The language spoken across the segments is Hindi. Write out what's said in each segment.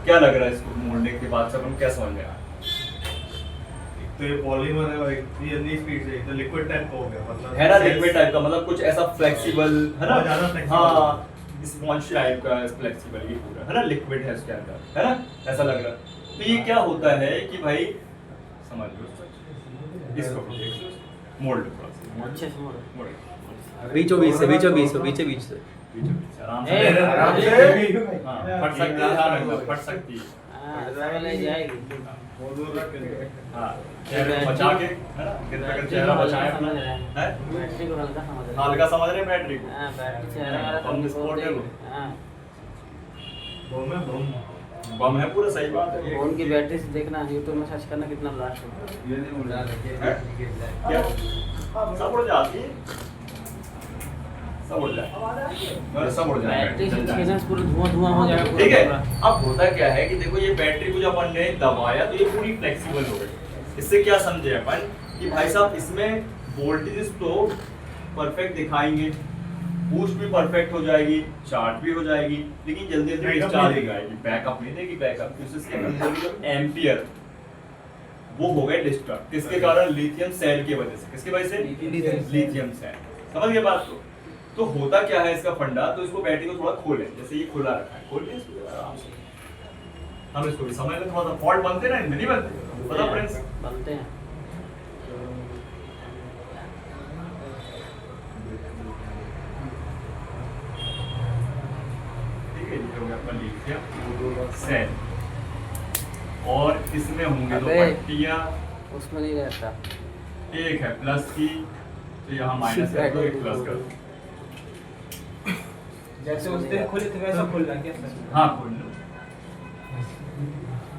क्या लग रहा है इसको मोड़ने के बाद से अपन क्या समझ में आया? तो ये पॉलीमर है भाई, ये नहीं स्पीड से तो लिक्विड टाइप का हो गया, मतलब है ना लिक्विड टाइप का, मतलब कुछ ऐसा फ्लेक्सिबल है ना, बहुत ज्यादा flexible। हाँ स्पॉन्ज टाइप का फ्लेक्सिबल ये पूरा है ना, लिक्विड है उसके अंदर है ना, ऐसा लग रहा है। तो ये क्या होता है कि भाई समझ लो इसको मोड़ लो थोड़ा सा, अच्छे से मोड़ो। मोड़ बीचों बीच से बीचों बीच से बीचों बीच से आराम ए, से आराम से। हाँ, फट सकती है, ध्यान रखना, फट सकती है। हाँ, समझ नहीं जाएगी। बहुत दूर रख के हाँ, चेहरे को बचा के है ना, कृपया कर चेहरा बचाएं अपना समझ रहे हैं। है, बैटरी को हल्का समझ रहे हैं। हल्का समझ रहे हैं बैटरी को। हाँ, बैटरी चेहरा वाला बम तो विस्फोट है वो। हाँ, बम है बम। बम है पूरा, सही बात है। फोन की बैटरी से देखना, यूट्यूब में सर्च करना कितना ब्लास्ट होता है। ये नहीं उड़ा रखे है? क्या सब उड़ जाती है, सब उड़ जाए, सब उड़ जाए, बैटरी से जल जाए। छह से पूरा धुआं धुआं हो जाएगा। ठीक है, पूरा। अब होता क्या है कि देखो ये बैटरी को जब अपन ने दबाया तो ये पूरी फ्लेक्सिबल हो गई। इससे क्या समझे अपन कि भाई साहब इसमें वोल्टेज तो परफेक्ट दिखाएंगे, बूस्ट भी परफेक्ट हो जाएगी, चार्ज भी हो जाएगी, लेकिन जल्दी जल्दी Backup डिस्चार्ज नहीं नहीं आएगी, बैकअप नहीं देगी। बैकअप क्योंकि इसके अंदर जो एम्पियर वो हो गए डिस्टर्ब, किसके कारण? लिथियम सेल की वजह से। किसकी वजह से? Lithium cell. समझ गए बात को? तो होता क्या है इसका फंडा, तो इसको बैटरी को थोड़ा खोले, जैसे ये खुला रखा है, खोल के इसको आराम से हम इसको भी समझ लें, थोड़ा सा फॉल्ट बनते ना इनमें, नहीं बनते? पता फ्रेंड्स बनते हैं। ठीक है, ये हो गया अपना लिथियम सेल, और इसमें होंगे दो अबे। पट्टियां, उसमें नहीं रहता। एक है प्लस की, तो यहाँ माइनस है, तो एक प्लस कर दो। जैसे उस दिन खोले थे वैसा खोलना क्या सर? हाँ खोल लो,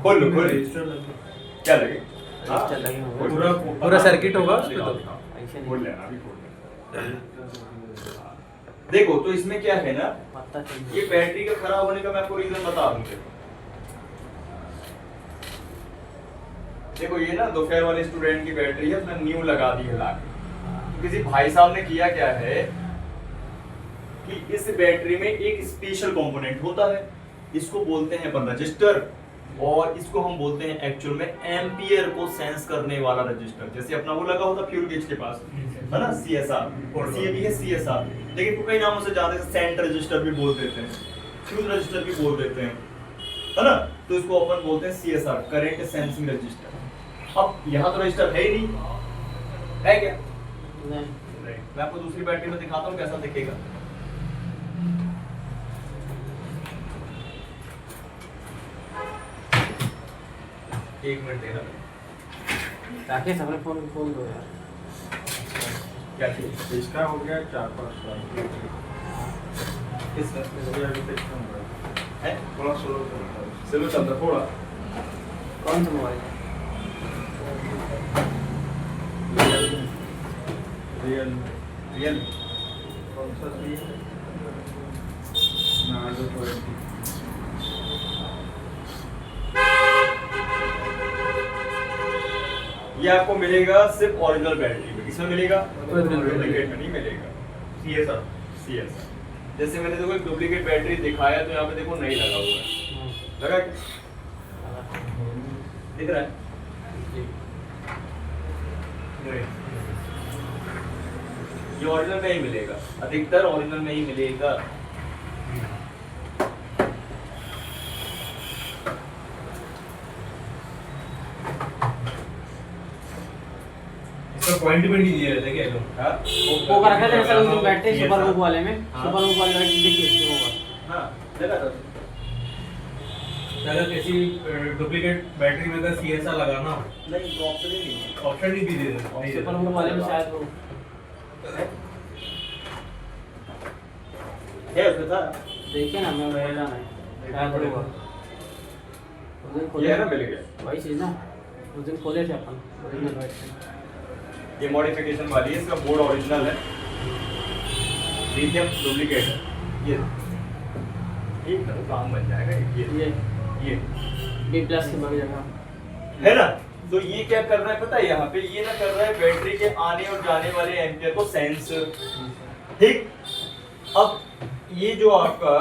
खोल लो, खोल लो। क्या लगे? हाँ, रजिस्टर लगे होंगे। पूरा पूरा सर्किट होगा उसमें दिखाओ, तो। दिखाओ। ऐसे नहीं। खोल लेना, अभी खोल लेना। देखो तो इसमें क्या है ना, पता चल ये बैटरी का खराब होने का मैं आपको रीजन बता दूं। देखो ये ना दोपहर वाले स्टूडेंट की बैटरी है, उसने न्यू लगा दी है लाके। किसी भाई साहब ने किया क्या है कि इस बैटरी में एक स्पेशल कंपोनेंट होता है, इसको बोलते हैं अपन रजिस्टर, और इसको हम बोलते हैं एक्चुअल में एम्पियर को सेंस करने वाला रजिस्टर। जैसे अपना वो लगा होता फ्यूल गेज के पास है ना, CSR, और ये भी है CSR, लेकिन कई नामों से ज्यादा सेंट रजिस्टर भी बोल देते हैं, फ्यूल रजिस्टर भी बोल देते हैं, है ना। तो इसको अपन बोलते हैं CSR, करंट सेंसिंग रजिस्टर। अब यहाँ तो रजिस्टर है ही नहीं, है क्या? नहीं। मैं आपको दूसरी बैटरी में दिखाता हूँ कैसा दिखेगा। एक मिनट देना, राकेश अपने फोन को खोल दो यार। क्या चीज? इसका हो गया 4-5 साल। किस ये अभी तक कम हो रहा है? है, थोड़ा स्लो चलता है। चलो चलता थोड़ा। कौन सा मोबाइल है? रियल रियल कौन सा चाहिए? नार्जो 20। ये आपको मिलेगा सिर्फ ओरिजिनल बैटरी में, इसमें मिलेगा Original डुप्लीकेट में नहीं मिलेगा। CSR CS जैसे मैंने देखो एक डुप्लीकेट बैटरी दिखाया, तो यहाँ पे देखो नहीं लगा हुआ है, लगा क्या? दिख रहा है? ये ओरिजिनल में ही मिलेगा, अधिकतर ओरिजिनल में ही मिलेगा। इसका पॉइंट भी नहीं दिया रहता क्या लोग? हाँ? ओप्पो का रखा था जैसा उस दिन बैटरी CSR सुपर बुक वाले में, हाँ। सुपर बुक वाले बैटरी देखिए उसके ऊपर। हाँ, लगा था। अगर किसी डुप्लीकेट बैटरी में अगर CSR लगाना हो, नहीं तो ऑप्शन ही नहीं है। ऑप्शन नहीं भी दे देते। सुपर बुक वाले में शायद वो है उसमें था, देखिए ना, मैं बोल रहा नहीं शायद होगा। उस दिन ये है ना खोले मिल गया। वही चीज ना, उस दिन खोले थे अपन ओरिजिनल बैटरी। ये मॉडिफिकेशन वाली है, इसका बोर्ड ओरिजिनल है, लिथियम डुप्लीकेट है। ये एक तरह काम बन जाएगा। ये B+ की बड़ी जगह है ना। तो ये क्या कर रहा है पता है, यहाँ पे ये ना कर रहा है बैटरी के आने और जाने वाले एम्पियर को सेंस। ठीक, अब ये जो आपका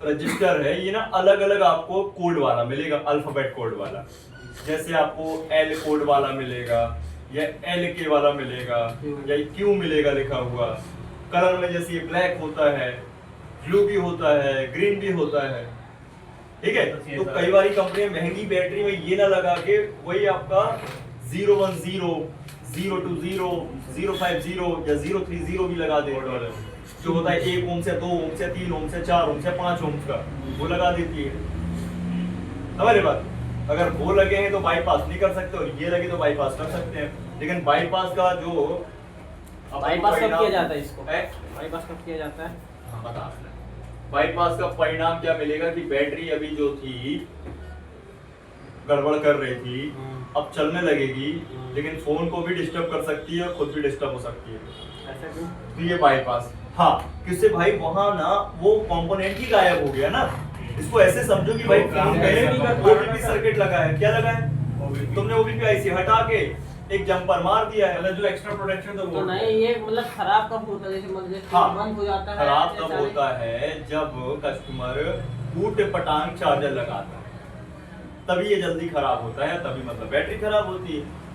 रजिस्टर है ये ना अलग अलग आपको कोड वाला मिलेगा, अल्फाबेट कोड वाला। जैसे आपको एल कोड वाला मिलेगा या एल के वाला मिलेगा या क्यू मिलेगा लिखा हुआ। कलर में जैसे ये ब्लैक होता है, ब्लू भी होता है, ग्रीन भी होता है, ठीक है। तो कई बार कंपनी महंगी बैटरी में ये ना लगा के वही आपका 010, 020, 050 या 030 भी लगा देती है, जो होता है 1 ओम से 2 ओम से 3 ओम से 4 ओम से 5 ओम का, वो लगा देती है। समझ बात? अगर वो लगे हैं तो बाईपास नहीं कर सकते और ये लगे तो बाईपास कर सकते हैं। लेकिन बाईपास का जो बाईपास कब किया जाता है इसको? है? बाईपास कब किया जाता है? हाँ, बता रहे हैं। बाईपास का परिणाम क्या मिलेगा कि बैटरी अभी जो थी गड़बड़ कर रही थी अब चलने लगेगी, लेकिन फोन को भी डिस्टर्ब कर सकती है और खुद भी डिस्टर्ब हो सकती है। ऐसा क्यों? तो ये बाईपास, हाँ, किससे भाई वहां ना वो कंपोनेंट ही गायब हो गया ना। इसको ऐसे समझो कि भाई फोन में ओबीपी सर्किट लगा है। क्या लगा है? तुमने ओबीपी आईसी हटा के एक जंपर मार दिया है, मतलब जो एक्स्ट्रा प्रोटेक्शन तो नहीं, ये मतलब खराब कब होता है? जैसे मतलब हाँ, बंद हो जाता है। खराब जैसे तब होता है जब कस्टमर ऊट पटांग चार्जर लगाता है, तभी ये जल्दी खराब होता है, तभी मतलब बैटरी खराब होती है।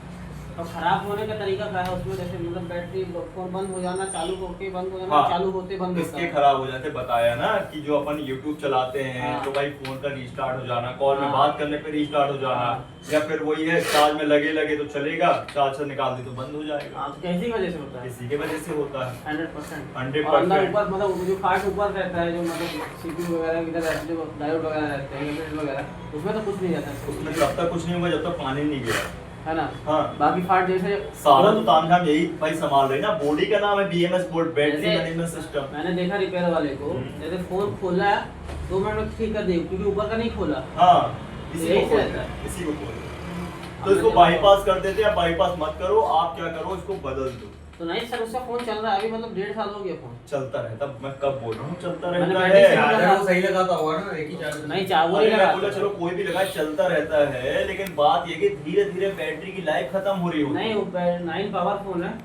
तो खराब होने का तरीका क्या है उसमें? जैसे मतलब बैटरी फोन बंद हो जाना, चालू होके बंद हो जाना, हाँ, चालू होते बंद होता इसके है। खराब हो जाते बताया ना कि जो अपन YouTube चलाते हैं हाँ। तो भाई फोन का रीस्टार्ट हो जाना, कॉल में हाँ। बात करने पे रीस्टार्ट हो जाना, या फिर वही है चार्ज में लगे तो चलेगा, चार्ज से निकाल दी तो बंद हो जाएगा। हाँ, तो कैसी वजह से होता है? इसी के वजह से होता है 100%। 100%। और अंदर ऊपर मतलब जो पार्ट ऊपर रहता है, जो मतलब सीपीयू वगैरह इधर रहते हैं, जो डायोड वगैरह रहते हैं, इंटरनेट वगैरह, उसमें तो कुछ नहीं रहता है। उसमें तब तक कुछ नहीं होगा जब तक पानी नहीं गिरा, है ना? हाँ। बाकी पार्ट जैसे सारा तो तामझाम यही भाई संभाल रही ना। बॉडी का नाम है BMS बोर्ड, बैटरी जैसे- मैनेजमेंट सिस्टम। मैंने देखा रिपेयर वाले को, जैसे फोन खोला है 2 मिनट में ठीक कर दिया, क्योंकि ऊपर का नहीं खोला। हाँ, इसी यही को से खोल रहता है। इसी को खोल तो इसको बाईपास कर देते हैं। बाईपास मत करो, आप क्या करो, इसको बदल दो। तो नहीं सर, उसका फोन चल रहा है अभी, मतलब 1.5 साल हो गया फोन। चलता रहता, मैं कब बोल रहा हूँ चलता मैंने रहता बैटरी से है। लगा- वो सही लगाता होगा ना, एक ही चार्ज नहीं चाह वो अरे नहीं मैं लगा। बोला चलो कोई भी लगाए, चलता रहता है, लेकिन बात ये कि धीरे धीरे बैटरी की लाइफ खत्म हो रही होती नहीं, है। वो 9 पावर फोन है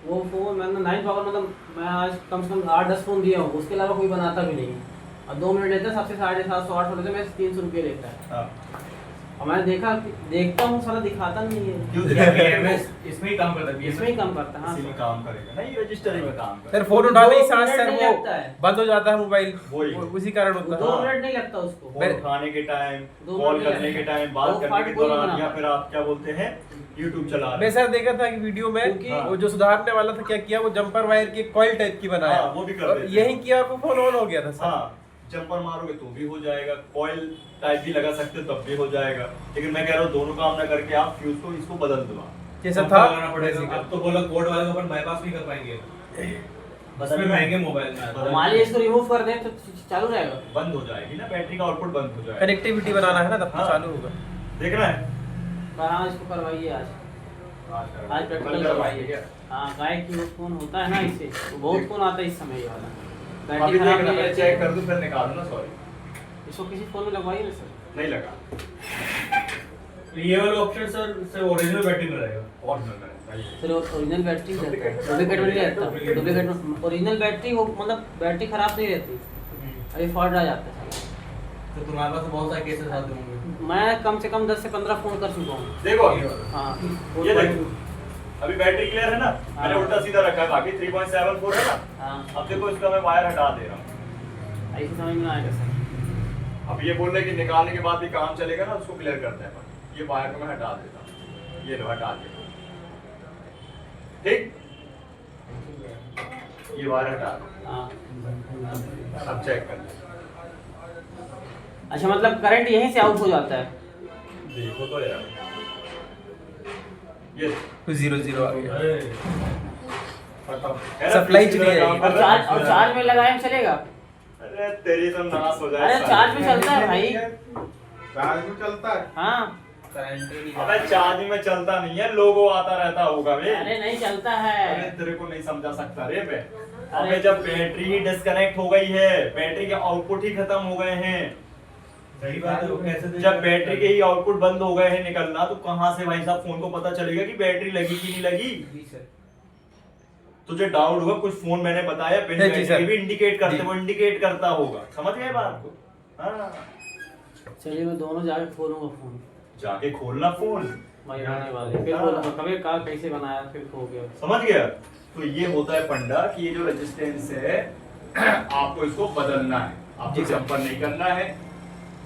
वो फोन। मैंने 9 पावर मतलब मैं आज कम से कम 8-10 फोन दिया हूँ, उसके अलावा कोई बनाता भी नहीं है। और 2 मिनट लेते हैं, सबसे 750 800 लेते हैं, मैं 300 रुपये लेता है। हाँ। और मैंने देखता हूँ सारा दिखाता नहीं है, क्यों BMS इसमें ही काम करता है। इसमें ही कम करता है। हाँ इसी में सर। काम करेगा नहीं, रजिस्टर ही में काम सर करेगा। फोन उठाने ही 2 साथ मिनट सर नहीं वो लगता है। बंद हो जाता है मोबाइल, वही। उसी कारण होता 2 है। मिनट नहीं लगता उसको। फोन उठाने के टाइम, 2 कॉल मिनट करने के लगता है। टाइम, बात वो करने part के कोई नहीं दौरान, या बना फिर आप क्या बोलते हैं YouTube चला मैं रहे सर देखा था कि वीडियो में क्योंकि- वो जो सुधारने वाला था क्या किया, वो जंपर वायर की कॉइल टाइप की बनाया, हाँ, वो भी कर और देते यही हैं। किया और वो फोन ऑन हो गया था सर। हाँ, जंपर मारोगे तो भी हो जाएगा, कॉइल टाइप भी लगा सकते हो तब भी हो जाएगा। लेकिन मैं कह रहा हूँ दोनों काम ना करके आप फ्यूज को इसको बदल दो। जैसा पंखा था लगाना पड़ेगा। अब तो बोला कोड वाले को अपन बाईपास नहीं कर पाएंगे, उसमें महंगे मोबाइल में आता है। मान लीजिए इसको रिमूव कर दे तो चालू रहेगा। बंद हो जाएगी ना, बैटरी का आउटपुट बंद हो जाएगा। कनेक्टिविटी बनाना है ना, तब तो हाँ। चालू होगा। देखना है हाँ, इसको करवाइए आज आज प्रैक्टिकल करवाइए। हाँ, गाय की वो फोन होता है ना, इससे वो बहुत फोन आता है इस समय ये वाला। अभी बैटरी खराब देखना, नहीं मैं रहती चेक है। कर दूं फिर निकाल दूं ना। सॉरी, इसको किसी फोन में लगवाइए ना सर। नहीं लगा। ये वाला ऑप्शन सर से ओरिजिनल बैटरी में रहेगा। और मिल रहा है फिर ओरिजिनल बैटरी रहता है, डुप्लीकेट में नहीं रहता। डुप्लीकेट में ओरिजिनल बैटरी वो मतलब बैटरी खराब नहीं रहती, अभी फॉल्ट आ जाता है। तो तुम्हारे पास बहुत सारे केसेस आते होंगे। मैं कम से कम 10 से 15 फोन कर चुका हूँ। देखो हाँ, ये देखो, अभी बैटरी क्लियर है ना, मैंने उल्टा सीधा रखा है, बाकी 3.74 है ना। हाँ, अब देखो इसका मैं वायर हटा दे रहा हूँ। ऐसे समझ में आएगा सर। अब ये बोल रहे कि निकालने के बाद भी काम चलेगा ना, उसको क्लियर करते हैं। ये वायर को मैं हटा देता हूँ, ये लो हटा दिया, ठीक। ये वायर हटा दो, हाँ, अब चेक कर लो। अच्छा मतलब करंट यहीं से आउट हो जाता है। देखो तो यार, ये 0 आ गया। अरे सप्लाई चली जाएगी। और चार्ज में लगाए चलेगा। अरे तेरी तो नाश हो जाए। अरे चार्ज में चलता है भाई। चार्ज में चलता है। हाँ, अबे चार्जिंग में चलता नहीं है, लोगो आता रहता होगा बे। अरे नहीं चलता अरे है। तेरे को नहीं समझा सकता रे बे। अबे जब बैटरी ही डिस्कनेक्ट हो गई है, बैटरी के आउटपुट ही खत्म हो गए हैं, सही बात है, वो कैसे जब बैटरी के ही आउटपुट बंद हो गए हैं निकलना, तो कहां से भाई साहब फोन को पता चलेगा कि बैटरी लगी कि नहीं लगी? जी सर। तुझे डाउट होगा, कुछ फोन मैंने बताया पिन जी, बैटरी सर। भी इंडिकेट करते, जी। वो इंडिकेट करता होगा। समझ गए बात को? हाँ चलिए मैं दोनों जाके खोलूंगा फोन। जाके खोलना फोन, भाई आने वाले फिर बोलूंगा कभी कार कैसे बनाया फिर खो गया। समझ गया। तो ये होता है फंडा कि ये जो रेजिस्टेंस है आपको इसको बदलना है, आपको जंपर नहीं करना है,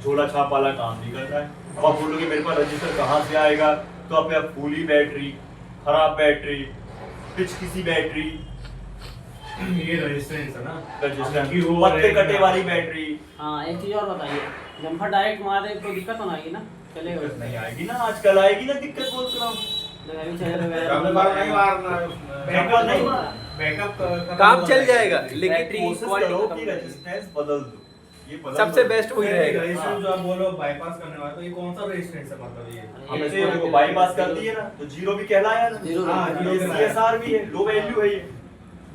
झोला छाप वाला काम नहीं करना है। अब आप बोलोगे मेरे पास रजिस्टर कहाँ से आएगा, तो आप फूली बैटरी, खराब बैटरी, पिच किसी बैटरी, ये रेजिस्टेंस है ना, रजिस्टर कि वो पत्ते रहेगा। कटे वाली बैटरी हाँ एक चीज और बताइए, जंपर डायरेक्ट मारे तो दिक्कत तो ना आएगी ना? चलेगा दिक्कत नहीं आएगी ना, आजकल आएगी ना दिक्कत, बोल रहा हूँ। अभी चले अपने पास नहीं मारना है उसमें। बैकअप नहीं मारना। बैकअप काम चल जाएगा लेकिन बैटरी कोशिश क्वालिटी करो खत्म कि हो जाएगी। रेजिस्टेंस बदल दो, ये बदल सबसे दो। बेस्ट वही रहेगा। रेजिस्टेंस जो आप बोलो बाईपास करने वाला, तो ये कौन सा रेजिस्टेंस है मतलब ये? हम इसको देखो बाईपास कर दिए ना, तो जीरो भी कहलाया ना, जीरो हाँ, भी- जीरो भी। सीएसआर भी है, लो वैल्यू है ये।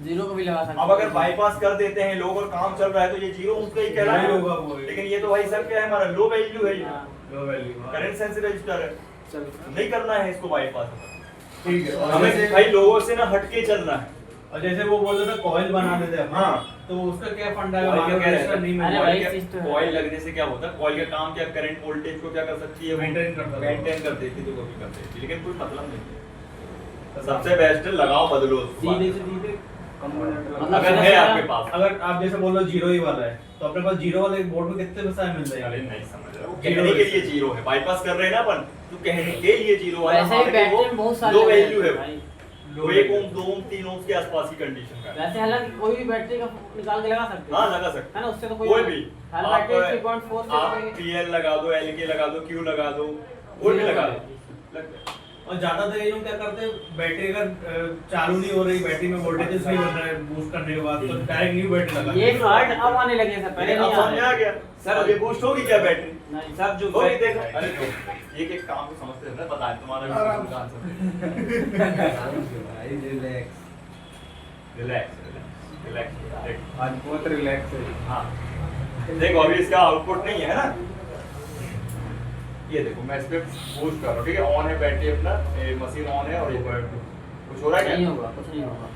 जीरो को भी लगा सकते अब अगर बाईपास कर देते हैं लोग और काम चल रहा है तो ये जीरो उसका ही नहीं कहलाएगा, होगा वो। लेकिन ये तो भाई सब क्या है, हमारा लो वैल्यू है ये, हाँ, low value. Current sensitive register है, चलो नहीं करना है इसको बाईपास। ठीक है। और हमें जैसे भाई लोगों से ना हटके चलना है। और जैसे वो बोल रहे थे कॉइल बना देते हैं, हाँ। तो उसका क्या फंडा है? कॉइल का क्या रजिस्टर रहता है? नहीं अरे मिल भाई, रहा। चीज तो है। कॉइल लगने से क्या होता है, कॉइल का काम क्या, करंट वोल्टेज को क्या कर सकती है, Maintain करता है। मेंटेन कर देती है, तो वो भी कर देती है, लेकिन कोई मतलब नहीं है। सबसे बेस्ट है लगाओ बदलो उसको बाद सीधे में। से सीधे मतलब अगर है आपके पास। अगर आप जैसे बोल रहे हो जीरो ही वाला है, तो अपने पास जीरो वाले बोर्ड में कितने पैसा मिल अरे जाएगा? नहीं समझ रहा, वो जीरो कहने के है। लिए जीरो है, बाईपास कर रहे हैं ना अपन, तो कहने के लिए जीरो वाला, वैसे ही हालांकि बैटरी वो में बहुत सारे लो लगे वैल्यू हैं है भाई। वो 1 ओम 2 ओम 3 ओम के आसपास की कंडीशन का है। वैसे हालांकि कोई भी बैटरी का निकाल के लगा सकते हैं। हाँ लगा सकते है ना, उससे तो कोई भी हर आप बैटरी 3.4 से आप करेंगे। PL लगा दो, LK लगा दो, Q लगा दो, कोई भी लगा दो, लग जाए। और ज्यादातर ये लोग क्या करते हैं, बैटरी अगर चालू नहीं हो रही, बैटरी में वोल्टेज नहीं बन रहा है बूस्ट करने के बाद, तो डायरेक्ट न्यू बैटरी लगा ये कार्ड अब आने लगे सर, पहले अब नहीं समझ में आ आ रहे। गया सर, ये बूस्ट होगी क्या बैटरी? नहीं सर जो होगी देखो, अरे तो एक एक काम को समझते हैं, बताएं तुम्हारा रिलैक्स रिलैक्स। आज बहुत रिलैक्स है। हाँ देखो अभी इसका आउटपुट नहीं है ना, ये देखो मैं इस पे बूस्ट कर रहा हूँ, ठीक है, ऑन है बैटरी अपना, मशीन ऑन है, और ये कुछ हो रहा है नहीं क्या? होगा, कुछ नहीं होगा।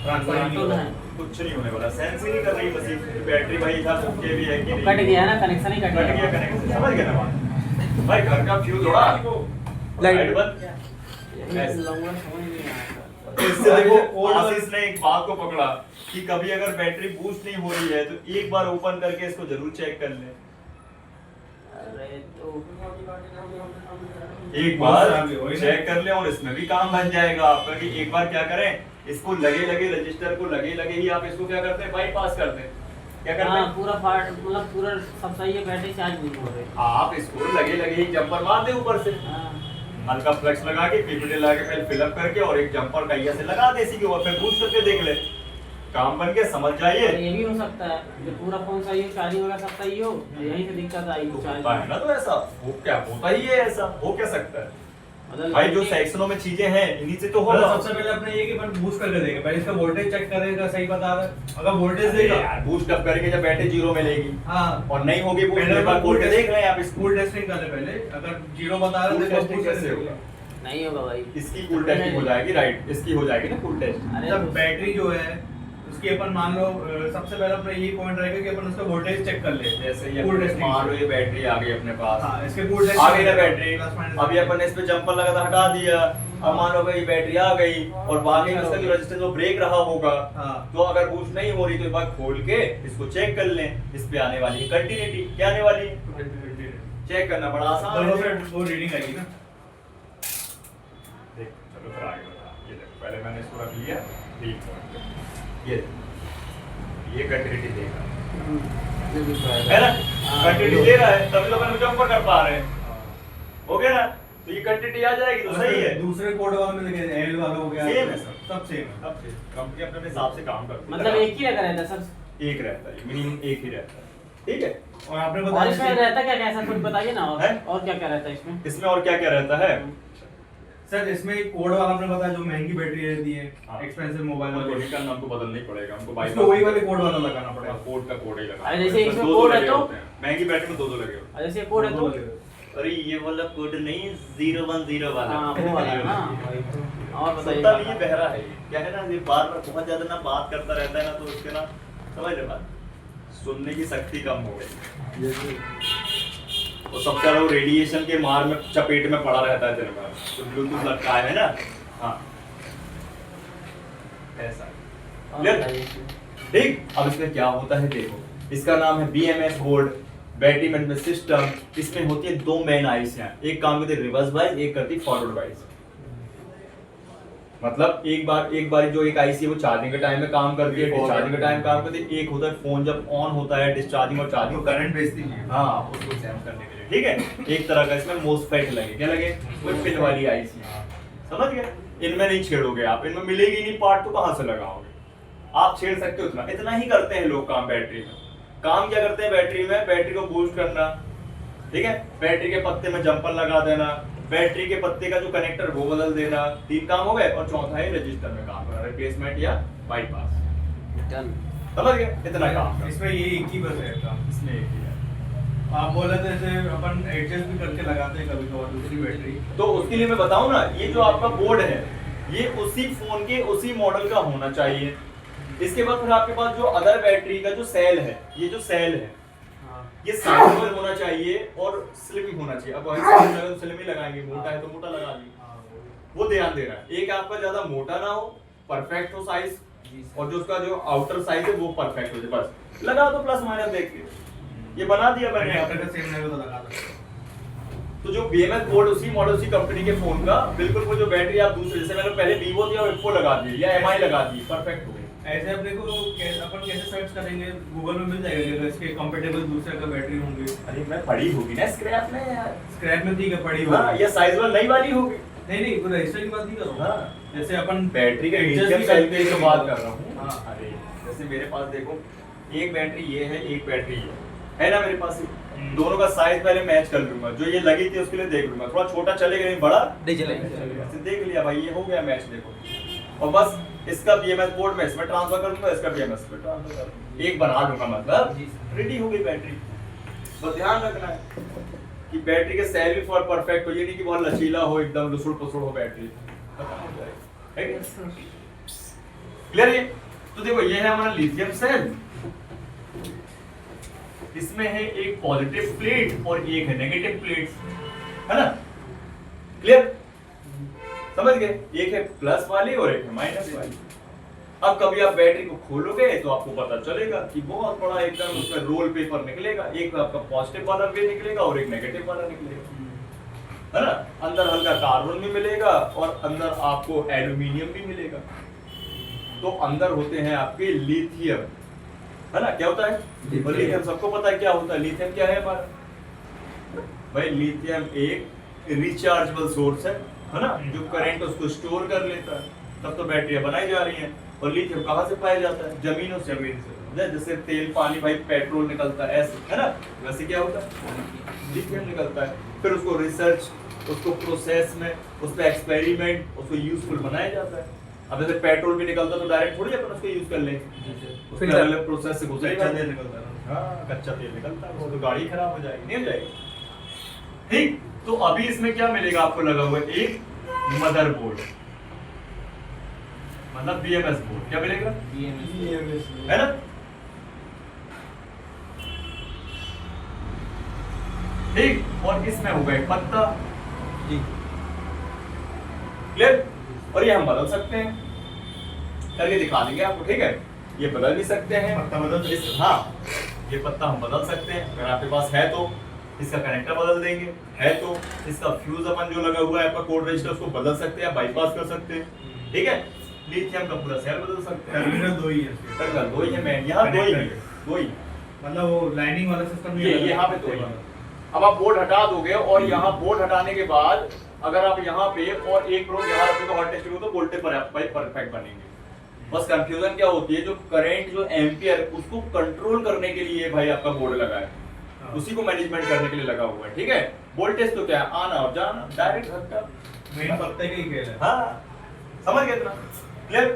ट्रांसफर नहीं तो होगा। नहीं। कुछ नहीं होने वाला, सेंस ही नहीं कर रही मशीन, बैटरी भाई था सबके भी है कि नहीं, कट गया ना, कनेक्शन ही कट कट गया कनेक्शन, समझ गया ना बात भाई, घर का फ्यूज उड़ा, लाइट बंद। यही लंबा समझ नहीं आया। तो इससे देखो आशीष ने एक बात को पकड़ा कि कभी अगर बैटरी बूस्ट नहीं हो रही है तो एक बार ओपन करके इसको जरूर चेक कर ले, अरे तो एक बार चेक कर ले, और इसमें भी काम बन जाएगा आपका कि एक बार क्या करें, इसको लगे लगे रजिस्टर को लगे लगे ही आप इसको क्या करते हैं, बाईपास करते हैं, क्या करते हाँ हैं पूरा फाट मतलब पूरा सब सही है, बैटरी चार्ज नहीं हो रही। आप इसको लगे लगे ही जंपर मार दे ऊपर से, हाँ हल्का फ्लेक्स लगा के पीपीटी लगा के पहले फिलअप करके और एक जंपर कहिया से लगा दे इसी के ऊपर, फिर बूस्ट करके देख ले, काम बन के समझ जाइए। और ये भी हो सकता है जो पूरा फोन सही हो, चार्जिंग वगैरह सब सही हो, यहीं से दिक्कत आई तो चार्ज होता है ना, तो ऐसा हो क्या होता ही है, ऐसा हो क्या सकता है मतलब भाई, जो सेक्शनों में चीजें हैं इन्हीं से तो मतलब होगा। सबसे पहले अपने ये कि अपन बूस्ट करके देंगे, पहले इसका वोल्टेज चेक करेगा, सही बता रहा है। अगर वोल्टेज अरे देगा, यार बूस्ट अप करेंगे जब बैटरी जीरो मिलेगी, हाँ, और नहीं होगी बूस्ट, पहले मेरे पास अपन बोल के देख रहे हैं आप इसको, कूल टेस्टिंग कर ले पहले। अगर जीरो बता रहे कूल तो टेस्टिंग कैसे होगा? नहीं होगा भाई। इसकी कूल टेस्टिंग हो जाएगी, राइट, इसकी हो जाएगी ना कूल टेस्ट। अरे जब बैटरी जो है उसकी अपन मान लो सबसे पहले अपना ये पॉइंट रहेगा कि अपन उसका वोल्टेज चेक कर ले, जैसे ये कूल अपने टेस्टिंग। मान लो ये बैटरी आ गई अपने पास, हाँ, इसके कूल टेस्ट आ गई ना बैटरी, प्लस माइनस। अभी अपन ने इस पे जंपर लगा था, हटा दिया, अब मान लो भाई बैटरी आ गई और बाकी में इसका जो रेजिस्टेंस वो ब्रेक रहा होगा, हाँ। तो अगर बूस्ट नहीं हो रही तो एक बार खोल के इसको चेक कर लें, इस पे आने वाली है कंटिन्यूटी, क्या आने वाली है, चेक करना बड़ा आसान दोनों है। से वो रीडिंग आएगी ना। देख चलो फिर आगे बता, ये देखो पहले मैंने इसको रख लिया, ठीक ये देखो, ये कंटिन्यूटी देगा है ना, कंटिन्यूटी दे रहा है, तभी तो अपन जंपर कर पा रहे हैं, हो गया ना, तो ये कंटिन्यूटी आ जाएगी तो सही है। दूसरे कोड वाला में देखिए एल वाला हो गया, Same है सब। सब सेम है। अब कंपनी अपने अपने हिसाब से काम करती है, मतलब एक ही लगा रहता है सब। एक रहता है, मिनिमम एक ही रहता है, ठीक है। और आपने और बताया इसमें रहता क्या क्या, ऐसा कुछ बताइए ना, है? और क्या क्या रहता है इसमें? इसमें और क्या क्या रहता है, सर, इसमें कोड वाला आपने बताया जो महंगी बैटरी रहती है, हाँ। एक्सपेंसिव मोबाइल हमको वाले, नहीं करना, हमको बदलना ही पड़ेगा, हमको बाईपास इसमें वही वाले कोड वाला लगाना पड़ेगा। कोड का कोड ही लगा, अरे जैसे इसमें दो कोड है लगे तो? होते हैं, महंगी बैटरी में दो लगे होते और जैसे कोड है तो दो अरे ये वाला कोड नहीं, 010 वाला, हाँ वो वाला है ना, वही तो। और सुनता नहीं, ये बताइए। बहरा है, ये क्या है ना, ये बार बार बहुत ज्यादा ना बात करता रहता है ना, तो उसके ना समझ रहे बात, सुनने की शक्ति कम हो गई, वो सबसे ज्यादा वो रेडिएशन के मार में चपेट में पड़ा रहता है दिन भर, तो ब्लूटूथ लटका है ना। हाँ ऐसा ठीक। अब इसमें क्या होता है देखो, इसका नाम है BMS board, battery management system. इसमें होती है दो मेन आईसियां, एक काम करती है रिवर्स वाइज, एक करती है फॉरवर्ड वाइज। मतलब एक बार जो एक आईसी है वो चार्जिंग के टाइम में काम करती है, डिस्चार्जिंग के टाइम काम करती है। एक होता है फोन जब ऑन होता है डिस्चार्जिंग और चार्जिंग करंट भेजती है, हाँ उसको सेंस करने के लिए, ठीक है। एक तरह का इसमें मोसफेट लगे, क्या लगे, कोई पिन वाली आईसी, समझ गए। इनमें नहीं छेड़ोगे आप, इनमें मिलेगी नहीं पार्ट, तो कहां से लगाओगे आप, छेड़ सकते हो इतना ही करते हैं लोग काम बैटरी में। काम क्या करते हैं बैटरी में, बैटरी को बूस्ट करना, ठीक है, बैटरी के पत्ते में जंपर लगा देना, बैटरी के पत्ते का जो कनेक्टर वो बदल देना, 3 काम हो गए। और चौथा है रजिस्टर में काम करना, रिप्लेसमेंट या बाईपास, समझ गए, इतना काम। इसमें ये एक ही बस है काम, इसमें एक ही है। आप बोले थे जैसे अपन एडजस्ट भी करके लगाते हैं कभी कभार दूसरी बैटरी, तो उसके लिए मैं बताऊं ना, ये जो आपका बोर्ड है ये उसी फोन के उसी मॉडल का होना चाहिए। इसके बाद फिर आपके पास जो अदर बैटरी का जो सेल है, ये जो सेल है ये साइजेबल होना चाहिए और स्लिम होना चाहिए। अब ऐसे स्लिम ही लगाएंगे, मोटा है तो मोटा लगा दी, वो ध्यान देना है। एक आपका ज्यादा मोटा ना हो, परफेक्ट हो साइज, और जो उसका जो आउटर साइज है वो परफेक्ट हो जाए, बस लगा दो प्लस माइनस देख के। ये बना दिया मैंने, सेम लेवल तो लगा दो। तो जो BMS बोर्ड उसी मॉडल उसी कंपनी के फोन का बिल्कुल, वो जो बैटरी आप दूसरे, जैसे मैंने पहले Vivo थी और Oppo लगा दी या MI लगा दी, परफेक्ट हो गई। ऐसे अपने को अपन कैसे सर्च करेंगे, गूगल में मिल जाएगा अगर इसके कंपैटिबल दूसरे का बैटरी होंगे। अरे मैं पड़ी होगी ना स्क्रैप में यार, स्क्रैप में ठीक है पड़ी हाँ, होगी, ये साइज वाली नई वाली होगी। नहीं वो रजिस्टर की बात नहीं कर रहा हूँ। हाँ। जैसे अपन बैटरी का adjust लिथियम भी सेल करते की तो हैं। बात कर रहा हूँ। हाँ। अरे जैसे मेरे पास देखो, एक बैटरी ये है, एक बैटरी ये है ना मेरे पास, दोनों का साइज पहले मैच कर लूंगा, जो ये लगी थी उसके लिए देख लूंगा, थोड़ा छोटा चलेगा नहीं बड़ा नहीं चलेगा। ऐसे देख लिया भाई, ये हो गया मैच, देखो। और बस इसका BMS बोर्ड में इसमें ट्रांसफर कर दूंगा, इसका BMS में ट्रांसफर कर दूंगा, एक बना लूंगा, मतलब रेडी हो गई बैटरी। तो ध्यान रखना है कि बैटरी के सेल भी परफेक्ट हो, ये नहीं कि बहुत लचीला हो, एकदम लुसुड़ पुसुड़ हो बैटरी, क्लियर है। तो देखो ये है हमारा लिथियम सेल, इसमें है एक पॉजिटिव प्लेट और एक है नेगेटिव प्लेट, है ना, क्लियर, समझ गए। एक है प्लस वाली और एक है माइनस वाली। अब कभी आप बैटरी को खोलोगे तो आपको पता चलेगा कि बहुत बड़ा एकदम उसमें रोल पेपर निकलेगा, एक आपका पॉजिटिव वाला भी निकलेगा और एक नेगेटिव वाला निकलेगा, है ना। अंदर हल्का कार्बन भी मिलेगा और अंदर आपको एल्यूमिनियम भी मिलेगा। तो अंदर होते हैं आपके लिथियम, है ना, क्या होता है लिथियम, सबको पता है क्या होता है लिथियम, क्या है हमारा भाई, लिथियम एक रिचार्जेबल सोर्स है ना, जो करंट उसको स्टोर कर लेता है, तब तो बैटरियां बनाई जा रही हैं। और लिथियम कहाँ से पाया जाता है, जमीनों से, जैसे तेल पानी भाई पेट्रोल निकलता है ऐसे, है ना, वैसे क्या होता है लिथियम निकलता है। फिर उसको रिसर्च, उसको प्रोसेस में, उस पर एक्सपेरिमेंट, उसको यूजफुल बनाया जाता है। अब जैसे पेट्रोल भी निकलता तो डायरेक्ट थोड़ी अपन उसको यूज कर लेंगे, उसके अलग प्रोसेस से गुजरेगा, कच्चा तेल निकलता है। हाँ कच्चा तेल निकलता है, वो तो गाड़ी खराब हो जाएगी, नहीं हो जाएगी, ठीक। तो अभी इसमें क्या मिलेगा आपको, लगा हुआ है एक मदरबोर्ड, मतलब BMS बोर्ड, क्या मिलेगा है ना, ठीक। और इसमें होगा एक पत्ता, जी क्लियर। और ये हम बदल सकते हैं, करके दिखा देंगे आपको, ठीक है। ये बदल भी सकते हैं, पत्ता बदल सकते हैं। हाँ ये पत्ता हम बदल सकते हैं, अगर आपके पास है तो। इसका कनेक्टर बदल देंगे, है तो इसका फ्यूज अपन जो लगा हुआ है आपका कोड रजिस्टर, उसको बदल सकते हैं, बाईपास कर सकते हैं, ठीक है। लिथियम का पूरा सेल बदल सकते हैं, टर्मिनल दो ही है, टर्मिनल दो ही है, मैं यहाँ दो ही है, दो ही, मतलब वो लाइनिंग वाला सिस्टम ये यहाँ पे दो ही है। अब आप बोर्ड हटा दोगे और यहाँ बोर्ड हटाने के बाद अगर आप यहाँ पे और एक प्रोब यहाँ रखोगे हॉट टेस्ट करो तो वोल्टेज पर परफेक्ट बनेंगे। बस कंफ्यूजन क्या होती है, जो करंट जो एम्पियर उसको कंट्रोल करने के लिए भाई आपका बोर्ड लगा है, उसी को मैनेजमेंट करने के लिए लगा हुआ है, ठीक है। वोल्टेज तो क्या है, आना और जाना, डायरेक्ट धक्का, मेन पत्ते का ही खेल है। हाँ समझ गए इतना, क्लियर।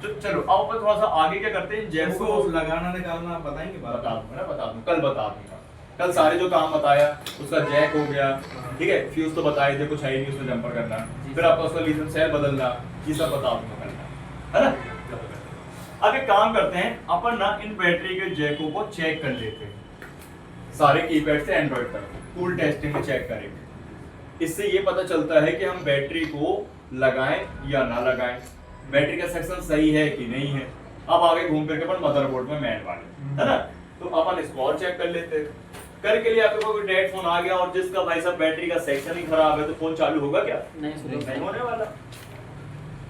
तो चलो अब अपन थोड़ा सा आगे क्या करते हैं, जैसे उसको लगाना निकालना आप बताएंगे, बता दूंगा ना, बता दूंगा, कल बता दूंगा। कल सारे जो काम बताया, उसका जैक हो गया, ठीक है, फ्यूज तो बताए थे, कुछ है नहीं उसमें जंपर करना, फिर आपका उसका लिथियम सेल बदलना, ये सब बता दूंगा कल, है ना। अब एक काम करते हैं, अपन ना इन बैटरी के जैकों को चेक कर लेते हैं, सारे कीपैड से एंड्रॉइड तक कूल टेस्टिंग में चेक करेंगे। इससे ये पता चलता है कि हम बैटरी को लगाएं या ना लगाएं, बैटरी का सेक्शन सही है कि नहीं है। अब आगे घूम फिर के अपन मदरबोर्ड में मैन वाले, है ना, तो अपन इसको और चेक कर लेते हैं। करके लिए आपके पास कोई डेड फोन आ गया और जिसका भाई साहब बैटरी का सेक्शन ही खराब है, तो फोन चालू होगा क्या? नहीं होने वाला।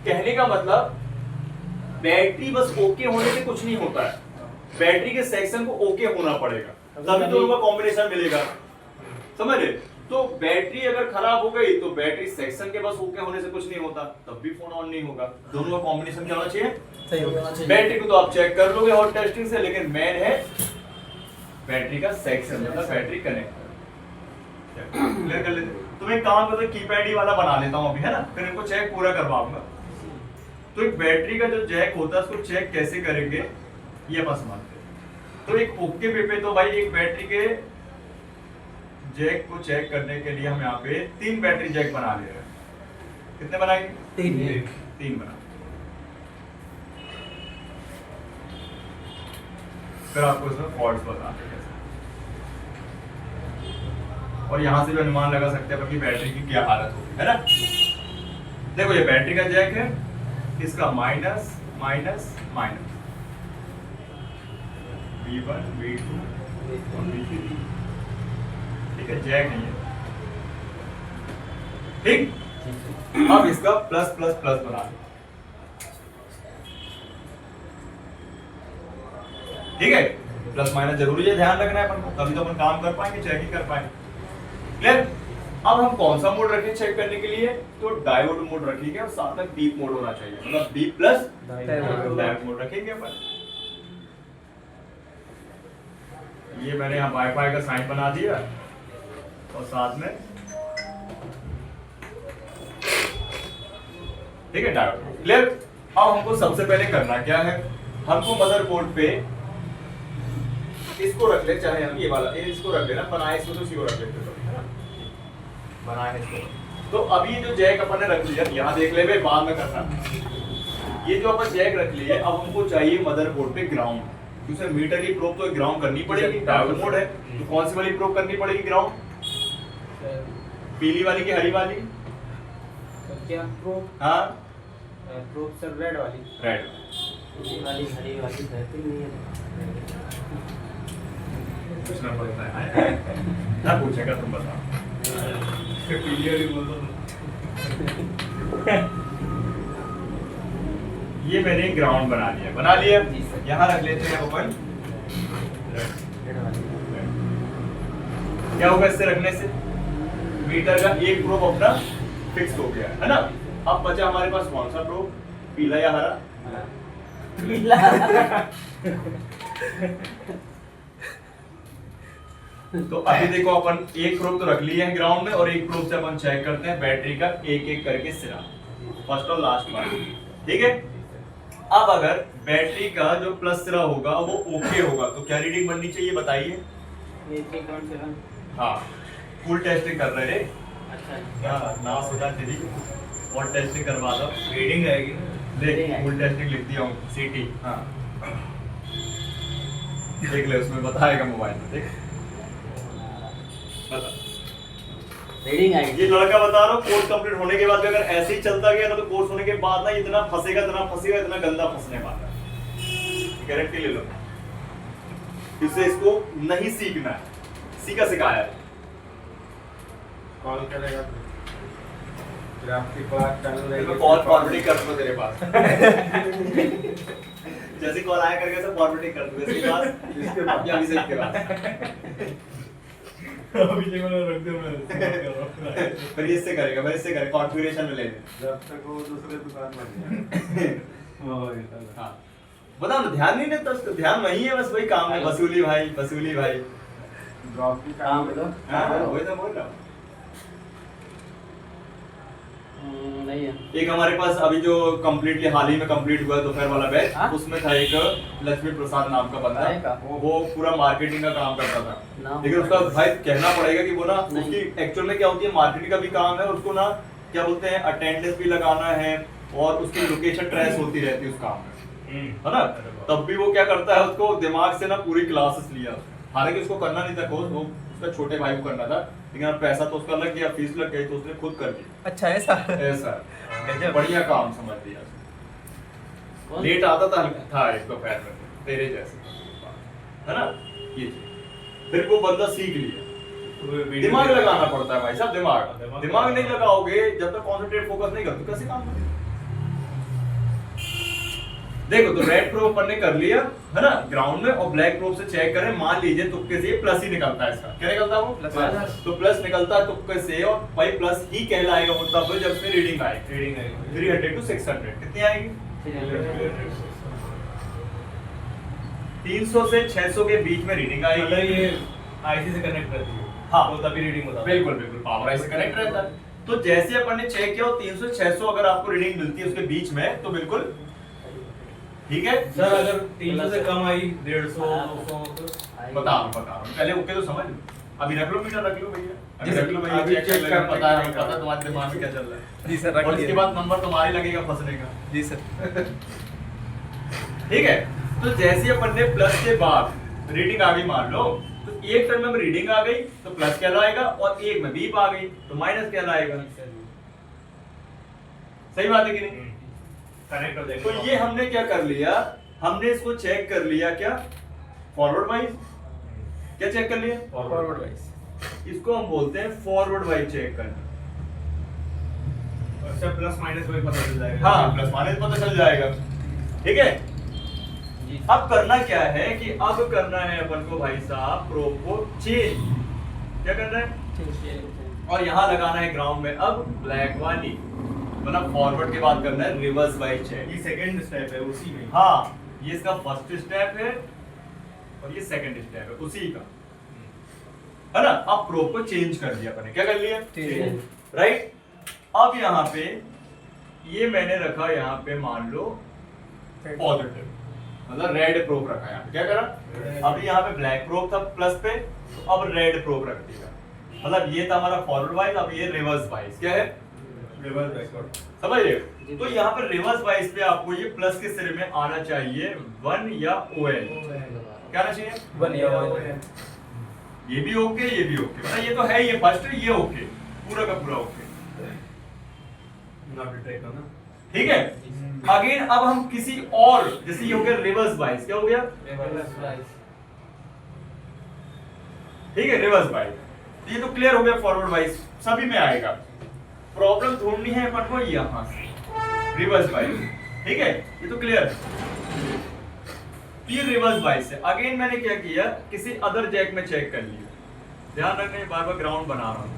कहने का मतलब बैटरी बस ओके होने से कुछ नहीं होता है, बैटरी के सेक्शन को ओके होना पड़ेगा, तभी दोनों का कॉम्बिनेशन मिलेगा, समझ रहे? तो बैटरी अगर खराब हो गई तो बैटरी सेक्शन के बस ओके होने से कुछ नहीं होता, तब भी फोन ऑन नहीं होगा। दोनों का कॉम्बिनेशन क्या होना चाहिए? सही होना चाहिए। बैटरी को तो आप चेक कर लोगे हॉट टेस्टिंग से, लेकिन मेन है बैटरी का सेक्शन, मतलब बैटरी कनेक्ट क्लियर कर लेते। तो मैं काम करता कीपैड ही वाला बना लेता हूं अभी, है ना, फिर इनको चेक पूरा करवाऊंगा। तो एक बैटरी का जो जैक होता है उसको चेक कैसे करेंगे ये बस समझते हैं। तो एक ओके पे तो भाई एक बैटरी के जैक को चेक करने के लिए हम यहाँ पे 3 बैटरी जैक बना ले रहे हैं। कितने बनाएंगे? 3 बना। फिर आपको इसमें फॉल्ट्स बताते हैं कैसे, और यहाँ से भी अनुमान लगा सकते हैं कि बैटरी की क्या हालत होगी, है ना। देखो ये बैटरी का जैक है, इसका minus minus minus V1 V2 और V3, ठीक है, जैक नहीं है, ठीक। अब इसका प्लस प्लस प्लस बना दो, ठीक है, प्लस माइनस जरूरी है, ध्यान रखना है अपन को, तभी तो अपन काम कर पाएंगे, चेकिंग कर पाएंगे, क्लियर। अब हम कौन सा मोड रखें चेक करने के लिए? तो डायोड मोड रखेंगे और साथ में डीप मोड होना चाहिए, मतलब डीप प्लस डायोड मोड रखेंगे अपन। ये मैंने यहाँ वाईफाई का साइन बना दिया और साथ में, ठीक है, डायोड, क्लियर। अब हमको सबसे पहले करना क्या है, हमको मदरबोर्ड पे इसको रख ले, चाहे हम ये वाला इसको रख लेना, बनाए इसको तो इसी को रख लेते हैं, है ना, बनाए इसको। तो अभी जो जैक अपन ने रख लिया यहाँ देख ले भाई, बाद में करना, ये जो अपन जैक रख लिए, अब हमको चाहिए मदरबोर्ड पे ग्राउंड, क्योंकि मीटर की प्रोब तो ग्राउंड करनी पड़ेगी, डायोड मोड है, तो कौन सी वाली प्रोब करनी पड़ेगी ग्राउंड? पीली वाली की हरी वाली? क्या प्रोब? हाँ, प्रोब सर रेड वाली। रेड वाली हरी वाली बेहतरीन नहीं है, पूछना पड़ता है ना, पूछेगा तुम बताओ, पीली वाली बोल दो। ये मैंने ग्राउंड बना लिया, यहाँ रख लेते हैं अपन। क्या होगा इससे रखने से? मीटर का एक प्रोब अपना फिक्स हो गया, है ना। अब बचा हमारे पास कौन सा प्रोब, पीला या हरा? पीला। तो अभी देखो अपन एक प्रोब तो रख लिया है ग्राउंड में, और एक प्रोब से अपन चेक करते हैं बैटरी का एक एक करके सिरा, फर्स्ट और लास्ट वाला, ठीक है। अब अगर बैटरी का जो प्लस सिरा होगा वो ओके होगा तो क्या रीडिंग बननी चाहिए बताइए? 1.7। हाँ, फुल टेस्टिंग कर रहे हैं। अच्छा, ना सोचा तेरी और टेस्टिंग करवा दो, रीडिंग आएगी, देख फुल टेस्टिंग लिख दिया हूँ, सीटी। हाँ, देख ले उसमें बताएगा मोबाइल में, देख बता, रीडिंग आएगी। ये लड़का बता रहा हूँ, कोर्स कंप्लीट होने के बाद भी अगर ऐसे ही चलता गया ना, तो कोर्स होने के बाद ना इतना फंसेगा इतना गंदा फंसने वाला है, गारंटी ले लो। इससे इसको नहीं सीखना है, सीखा सिखाया है। कॉल करेगा फिर आपकी क्लास चालू रहेगी, मैं कॉल फॉरवर्डिंग कर दूंगा तेरे पास। जैसे कॉल आया करके सब फॉरवर्डिंग कर दूंगा इसके पास, या अभिषेक के पास। अभिषेक वाला रख दे, मैं फिर इससे करेगा, फिर इससे करेगा, कॉन्फ़िगरेशन में ले ले। जब तक वो दूसरे दुकान में जाए। हाँ, बताओ ना, ध्यान नहीं देता उसको, ध्यान वही है बस, वही काम है, वसूली भाई ड्रॉप की काम है तो? हाँ, वही तो बोल रहा हूँ। नहीं है। एक हमारे पास अभी जो कंप्लीटली हाल ही में कंप्लीट हुआ है दोपहर वाला बैच, हाँ? उसमें था एक लक्ष्मी प्रसाद नाम का काय बंदा, का? वो पूरा मार्केटिंग का काम करता था, नाम लेकिन उसका भाई कहना पड़ेगा कि वो ना, नहीं। उसकी एक्चुअल में क्या होती है, मार्केटिंग का भी काम है, उसको ना क्या बोलते हैं, अटेंडेंस भी लगाना है और उसकी लोकेशन ट्रेस होती रहती है उस काम में, है ना, तब भी वो क्या करता है, उसको दिमाग से ना पूरी क्लासेस लिया, हालांकि उसको करना नहीं था कोर्स, वो उसका छोटे भाई को करना था, लेकिन अब पैसा तो उसका लग गया, फीस लग गई तो उसने खुद कर लिया। अच्छा ऐसा ऐसा बढ़िया काम समझ लिया, कौन? लेट आता था एक दोपहर में तेरे जैसे, है ना, ये चीज। फिर वो बंदा सीख लिया। दिमाग लगाना पड़ता है भाई साहब, दिमाग नहीं लगाओगे जब तक कॉन्सेंट्रेट फोकस नहीं करते कैसे काम करेंगे। देखो तो रेड प्रूफ अपन ने कर लिया है ना ग्राउंड में, और ब्लैक प्रूफ से चेक करें, मान लीजिए तुक्के से प्लस ही निकलता है, इसका क्या निकलता है वो प्लस। तो प्लस निकलता है तुक्के से, और भाई प्लस ही कहलाएगा वो तब जब इसमें रीडिंग आएगी 300 to 600 कितनी आएगी 300 से 600 के बीच में रीडिंग आएगी। मतलब ये आईसी से कनेक्ट करती है, हाँ तो तभी रीडिंग होता है। बिल्कुल बिल्कुल पावर आई से कनेक्ट रहता है। तो जैसे अपन ने चेक किया 300 600 अगर आपको रीडिंग मिलती है उसके बीच में तो बिल्कुल ठीक है। सर अगर 300 से कम आई 150 200 बता रहा हूं पहले ओके तो समझ लो, अभी रख लो मीटर रख लो भैया, अभी जी रख लो भैया, अभी चेक check कर कर पता है लेंगे। पता तुम्हारे दिमाग में क्या चल रहा है। जी सर रख और इसके लिया। बाद नंबर तुम्हारे लगेगा फंसने का, जी सर ठीक है। तो जैसे अपन ने प्लस के बाद रीडिंग आ गई मान लो, तो एक टर्म में रीडिंग आ गई तो प्लस कहलाएगा, और एक में बीप आ गई तो माइनस कहलाएगा। सही बात है कि नहीं? कनेक्ट हो जाएगा। तो ये हमने क्या कर लिया, हमने इसको चेक कर लिया क्या फॉरवर्ड वाइज, क्या चेक कर लिया फॉरवर्ड वाइज, इसको हम बोलते हैं फॉरवर्ड वाइज चेक करना। अच्छा प्लस माइनस वही पता चल जाएगा। हाँ प्लस माइनस पता चल जाएगा, ठीक है। अब करना क्या है कि अब करना है अपन को भाई साहब प्रोब को चेंज, क्या करना है, और यहाँ लगाना है ग्राउंड में अब ब्लैक वाली, मतलब फॉरवर्ड के बाद करना है रिवर्स वाइज चेक। ये सेकंड स्टेप है उसी में। हाँ ये इसका फर्स्ट स्टेप है और ये सेकंड स्टेप है उसी का, है ना। अब प्रोब को चेंज कर दिया अपन ने, क्या कर लिया चेंज। राइट। अब यहाँ पे ये मैंने रखा यहाँ पे मान लो पॉजिटिव, मतलब रेड प्रोब रखा यहाँ पे, क्या करा अभी यहाँ पे ब्लैक प्रोब था प्लस पे, तो अब रेड प्रोब रख दिया, मतलब ये था हमारा फॉरवर्ड वाइज, अब ये रिवर्स वाइज क्या है रिवर्स बैकवर्ड। समझ रहे हो। तो यहाँ पर रिवर्स वाइज पे आपको ये प्लस के सिरे में आना चाहिए 1 या OL, क्या आना चाहिए 1 या OL। ये भी ओके ये भी ओके, मतलब ये तो है ये फर्स्ट ये ओके, पूरा का पूरा ओके, नॉट ट्राई करना। ठीक है। अगेन अब हम किसी और, जैसे ये हो गया रिवर्स वाइज, क्या हो गया ठीक है रिवर्स वाइज, ये तो क्लियर हो गया फॉरवर्ड वाइज सभी में आएगा। प्रॉब्लम ढूंढनी है अपन को यहां से रिवर्स वाइज, ठीक है ये तो क्लियर है। ये रिवर्स वाइज है। अगेन मैंने क्या किया किसी अदर जैक में चेक कर लिया, ध्यान रखना बार बार ग्राउंड बना रहा हूं।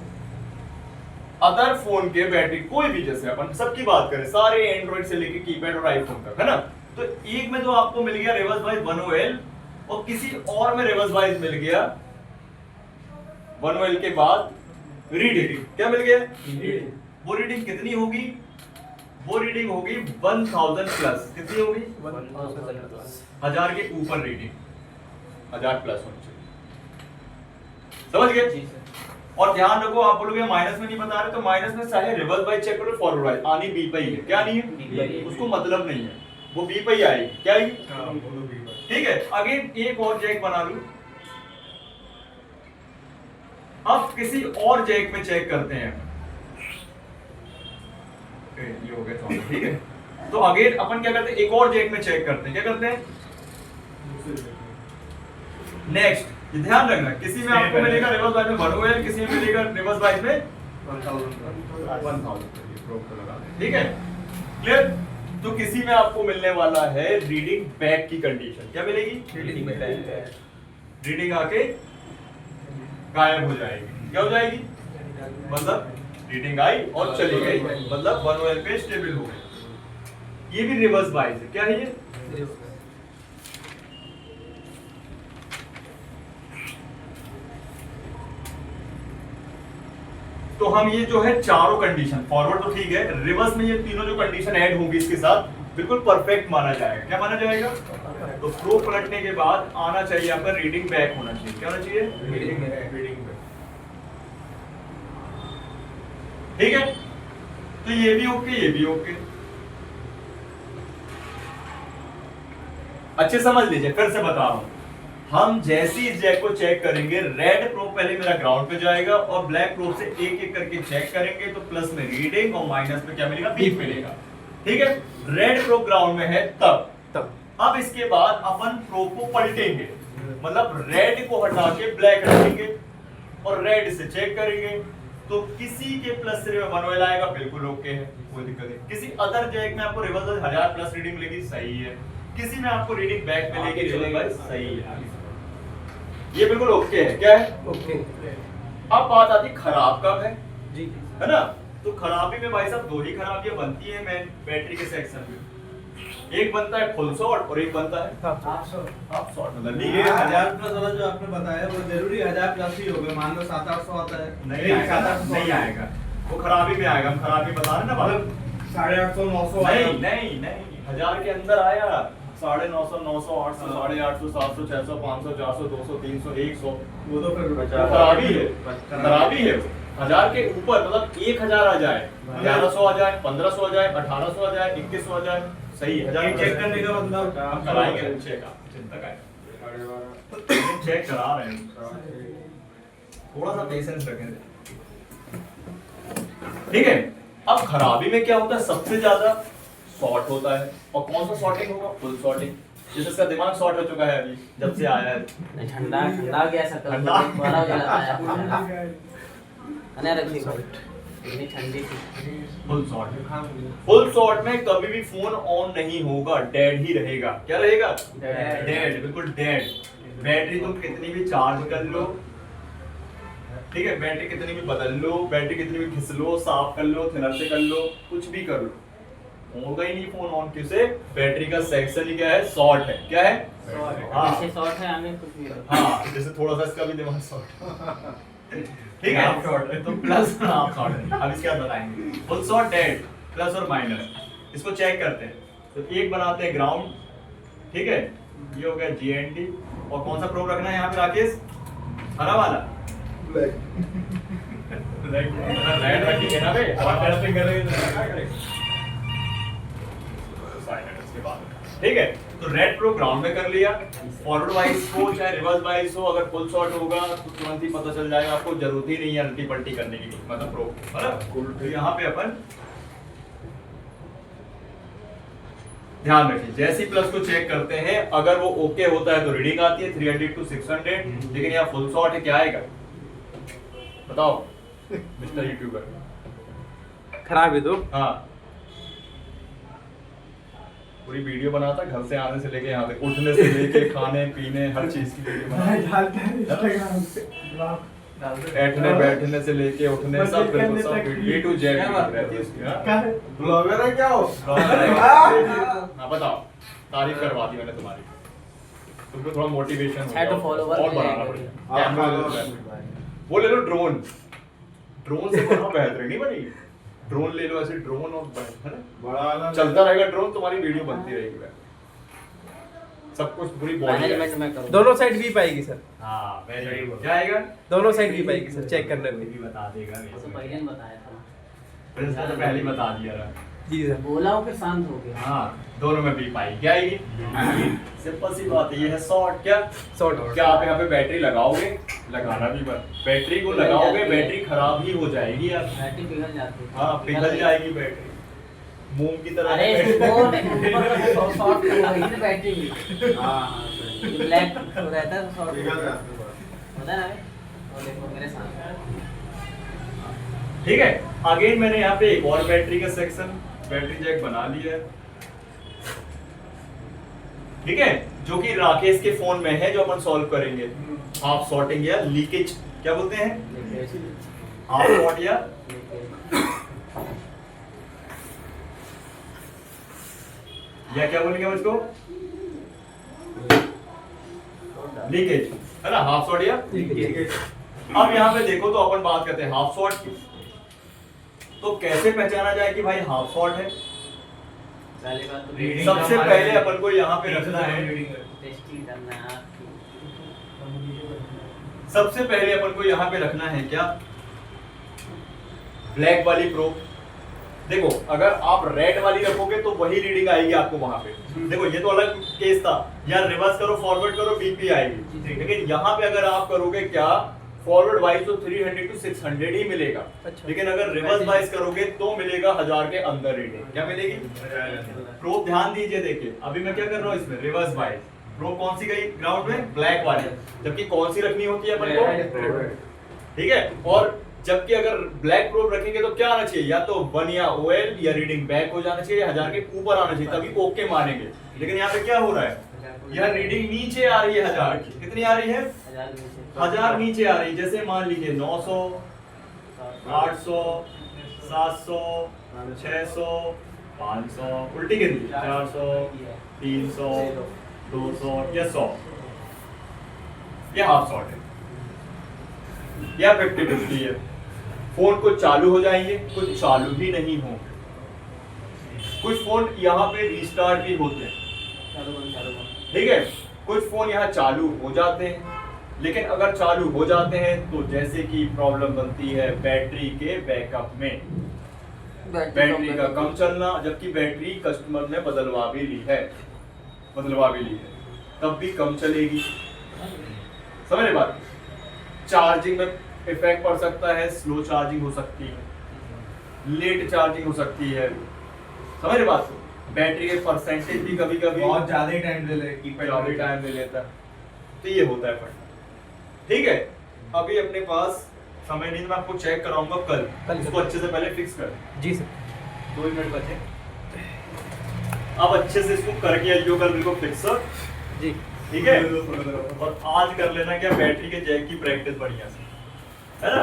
अदर फोन के बैटरी कोई भी, जैसे अपन सबकी बात करें सारे एंड्रॉइड से लेके कीपैड और आईफोन तक, है ना, तो एक में तो आपको मिल गया रिवर्स वाइज 1 OL, और किसी और में रिवर्स वाइज मिल गया 1 OL के बाद रीडिंग, क्या मिल गया वो रीडिंग कितनी होगी, वो रीडिंग होगी 1000 प्लस, कितनी होगी 1000 के ऊपर रीडिंग, 1000 प्लस होनी चाहिए, समझ गए। और ध्यान रखो आप बोलोगे माइनस में नहीं बता रहे, तो माइनस में चाहे रिवर्स वाइज चेक करो फॉरवर्ड वाइज, आनी बी पे ही है, क्या नहीं है उसको मतलब नहीं है, वो बी पे ही आएगी, क्या आएगी हां बोलो भी। ठीक है। अगेन एक और जैक बना लूं, अब किसी और जैक में चेक करते हैं, ये हो गया 14, ठीक है। तो अगेन अपन क्या करते हैं एक और जैक में चेक करते हैं, क्या करते हैं नेक्स्ट, ये ध्यान रखना किसी में आपको मिलेगा रिवर्स वाइज में 1 OL, किसी में मिलेगा रिवर्स वाइज में 1000, ठीक है क्लियर। तो किसी में आपको मिलने वाला है रीडिंग बैक की कंडीशन, क्या मिलेगी रीडिंग आके गायब हो जाएगी, क्या हो जाएगी मतलब रीडिंग आई और चली गई, मतलब 1 OL पे स्टेबल हो गई। ये भी रिवर्स वाइज है, क्या है ये तो हम ये जो है चारों कंडीशन, फॉरवर्ड तो ठीक है, रिवर्स में ये तीनों जो कंडीशन ऐड होंगी इसके साथ बिल्कुल परफेक्ट माना जाएगा, क्या माना जाएगा। तो फ्लो पलटने के बाद आना चाहिए आपका रीडिंग बैक होना चाहिए, क्या होना चाहिए रीडिंग बैक, ठीक है। तो ये भी ओके ये भी ओके, अच्छे समझ लीजिए, फिर से बता रहा हूँ। हम जैसे ही इस जैक को चेक करेंगे, रेड प्रोब पहले मेरा ग्राउंड पे जाएगा और ब्लैक प्रोब से एक एक करके चेक करेंगे, तो प्लस में रीडिंग और माइनस में क्या मिलेगा, बीप मिलेगा। ठीक है, रेड प्रोब ग्राउंड में है तब अब इसके बाद अपन प्रोब को पलटेंगे, मतलब रेड को हटा के ब्लैक रखेंगे और रेड से चेक करेंगे, तो किसी के प्लस से 1 ऑयल आएगा, बिल्कुल ओके है, कोई दिक्कत नहीं। किसी अदर जैक में आपको रिवर्स 1000 प्लस रीडिंग मिलेगी, सही है। किसी में आपको रीडिंग बैक मिलेगी, रिवर्स सही है, ये बिल्कुल ओके है। क्या है? ओके। अब बात आती खराब कब है, जी है ना? तो खराबी में भाई साहब 2 ही खराबियां बनती है मेन बैटरी के सेक्शन में। एक बनता है फुल शॉर्ट और एक बनता है हाफ शॉर्ट। मतलब ये 1000 प्लस वाला जो आपने बताया वो जरूरी 1000 प्लस ही होगा, मान लो 700-800 आता है, नहीं आएगा, वो खराबी में आएगा। हम खराबी बता रहे हैं ना, मतलब 850-900 नहीं 1000 के अंदर आया, 950, 900, 800, 850, 700, 600, 500, 400, 200, 300, 100, वो तो फिर खराबी है, खराबी है। 1000 के ऊपर मतलब 1000 आ जाए, 1100 आ जाए, 1500 आ जाए, 1800 आ जाए, 2100 आ जाए, सही है। 1000 चेक करने का मतलब हम कराएंगे चेक, आप चिंता करें, चेक करा रहे हैं, थोड़ा सा पेशेंस रखें। ठीक है, अब खराबी में क्या होता है, सबसे ज्यादा शॉर्ट होता है, और कौन सा शॉर्टिंग होगा, फुल शॉर्टिंग। जैसे इसका दिमाग शॉर्ट हो चुका है अभी जब से आया है, ठंडा ठंडा गया सकल ठंडा। बड़ा हो जाता है अने रखी इतनी ठंडी थी। फुल शॉर्ट में कभी भी फोन ऑन नहीं होगा, डेड ही रहेगा। क्या रहेगा? डेड, बिल्कुल डेड। बैटरी तुम कितनी भी चार्ज कर लो, ठीक है, बैटरी कितनी भी बदल लो, बैटरी कितनी भी घिस लो, साफ कर लो, थिनर से कर लो, कुछ भी कर लो, होगा ही नहीं फोन ऑन। किसे? बैटरी का सेक्शन ही क्या है, शॉर्ट है। क्या है? जैसे शॉर्ट है हमें कुछ भी हाँ, जैसे थोड़ा सा इसका भी दिमाग शॉर्ट। ठीक है, आप शॉर्ट है तो प्लस आप शॉर्ट है। अब इसके बाद बताएंगे फुल शॉर्ट, डेड, प्लस और माइनस। इसको चेक करते हैं, तो एक बनाते हैं ग्राउंड, ठीक है, ये हो गया GND। और कौन सा प्रोब रखना है यहाँ पे राकेश? हरा वाला, ब्लैक रेड रखेंगे ना बे, और टेस्टिंग करेंगे तो क्या करेंगे इसके बाद। ठीक है, तो रेड प्रो ग्राउंड में कर लिया, फॉरवर्ड वाइज हो चाहे रिवर्स वाइज हो, अगर फुल शॉट होगा तो तुरंत ही पता चल जाएगा, आपको जरूरत ही नहीं है उल्टी पलटी करने की, मतलब प्रो, है ना? तो यहाँ पे अपन ध्यान रखिए, जैसे ही प्लस को चेक करते हैं, अगर वो ओके होता है तो रीडिंग आती है 300 to 600, लेकिन यहाँ फुल शॉट है, क्या आएगा बताओ मिस्टर यूट्यूबर? खराब है तो हाँ, पूरी वीडियो बनाता, घर से आने से लेके यहाँ तक, उठने से लेके खाने पीने हर चीज की वीडियो बैठने बैठने से लेके उठने सब, बिल्कुल सब A to Z रहती है उसकी। हाँ, ब्लॉगर है क्या हो? हाँ बताओ, तारीफ करवा दी मैंने तुम्हारी, तुमको थोड़ा मोटिवेशन है तो follower और भी बढ़ाना है। पड़ेगा। कैमरा वो ले लो, ड्रोन से बनाओ, बेहतरीन नहीं बनेगी? ड्रोन ले लो, ऐसे ड्रोन और है ना, बड़ा चलता रहेगा ड्रोन, तुम्हारी वीडियो बनती रहेगी, सब कुछ पूरी बॉडी। मैनेजमेंट में करूँ दोनों साइड भी पाएगी सर, हाँ वेरी गुड। क्या आएगा? दोनों साइड भी पाएगी सर, चेक करने में। भी बता देगा, तो पहले ही बताया था, प्रिंस ने तो पहले ही बता दिया था। जी सर। बोला हो फिर शांत हो गया। हाँ, दोनों में भी पाई क्या आएगी? सिंपल सी बात है, ये है शॉर्ट। क्या शॉर्ट? क्या आप यहाँ पे बैटरी लगाओगे, लगाना भी बस, बैटरी को लगाओगे बैटरी खराब ही हो जाएगी यार, बैटरी पिघल जाती है। हाँ पिघल जाएगी बैटरी, मोम की तरह। अरे इसको शॉर्ट हो गई ना बैटरी। हाँ ब्लैक रहता है तो शॉर्ट होता है ना। और देखो मेरे सामने, ठीक है, अगेन मैंने यहाँ पे एक और बैटरी का सेक्शन, बैटरी जैक बना लिया है, ठीक है, जो कि राकेश के फोन में है, जो अपन सॉल्व करेंगे। हाफ शॉर्टिंग या लीकेज क्या बोलते हैं, हाफ शॉर्ट या क्या बोलेंगे हम इसको, लीकेज, है ना, हाफ शॉर्ट या लीकेज। अब यहाँ पे देखो, तो अपन बात करते हैं हाफ शॉर्ट की, तो कैसे पहचाना जाए कि भाई हाफ शॉर्ट है? पहली बात तो सबसे पहले अपन को यहाँ पे रखना है, टेस्टिंग करना है आपकी। सबसे पहले अपन को यहाँ पे रखना है क्या, ब्लैक वाली प्रोब, देखो अगर आप रेड वाली रखोगे तो वही रीडिंग आएगी आपको वहां पे। देखो ये तो अलग केस था, यार रिवर्स करो फॉरवर्ड करो बीपी आएगी, लेकिन यहाँ पे अगर आप करोगे क्या फॉरवर्ड वाइज तो 300 to 600 ही मिलेगा, अच्छा। लेकिन अगर रिवर्स वाइज करोगे तो मिलेगा 1000 के अंदर रीडिंग। क्या मिलेगी? प्रोब ध्यान दीजिए, देखिए अभी मैं क्या कर रहा हूँ इसमें रिवर्स वाइज, प्रोब कौन सी गई ग्राउंड में? ब्लैक वाली, जबकि कौन सी रखनी होती है अपन को? ठीक है। और जबकि अगर ब्लैक प्रोब रखेंगे तो क्या आना चाहिए, या तो 1 या OL या रीडिंग बैक हो जाना चाहिए, 1000 के ऊपर आना चाहिए, तभी ओके मारेंगे। लेकिन यहाँ पे क्या हो रहा है, यह रीडिंग नीचे आ रही है 1000 की। कितनी आ रही है? 1000 नीचे आ रही है। जैसे मान लीजिए 900, 800, 700, 600, 500, उल्टी गिनती 400, 300, 200 या 100, ये हाफ शॉट है या 50-50 है। फोन कुछ चालू हो जाएंगे, कुछ चालू ही नहीं होंगे। कुछ फोन यहाँ पे रीस्टार्ट भी होते हैं, ठीक है। कुछ फोन यहाँ चालू हो जाते हैं, लेकिन अगर चालू हो जाते हैं तो जैसे कि प्रॉब्लम बनती है बैटरी के बैकअप में, बैटरी का कम चलना, जबकि बैटरी कस्टमर ने बदलवा भी ली है, तब भी कम चलेगी। समझ रहे बात? चार्जिंग में इफेक्ट पड़ सकता है, स्लो चार्जिंग हो सकती है, लेट चार्जिंग हो सकती है। समझ रहे बात? बैटरी के परसेंटेज भी कभी कभी बहुत ज्यादा ही टाइम ले लेता है, तो ये होता है फट। ठीक है, अभी अपने पास समय नहीं, मैं आपको चेक कराऊंगा कल इसको अच्छे से पहले फिक्स कर। जी सर। 2 मिनट बचे, अब अच्छे से इसको करके आइयो कल बिल्कुल फिक्स जी ठीक है। और आज कर लेना क्या बैटरी के जैक की प्रैक्टिस बढ़िया से।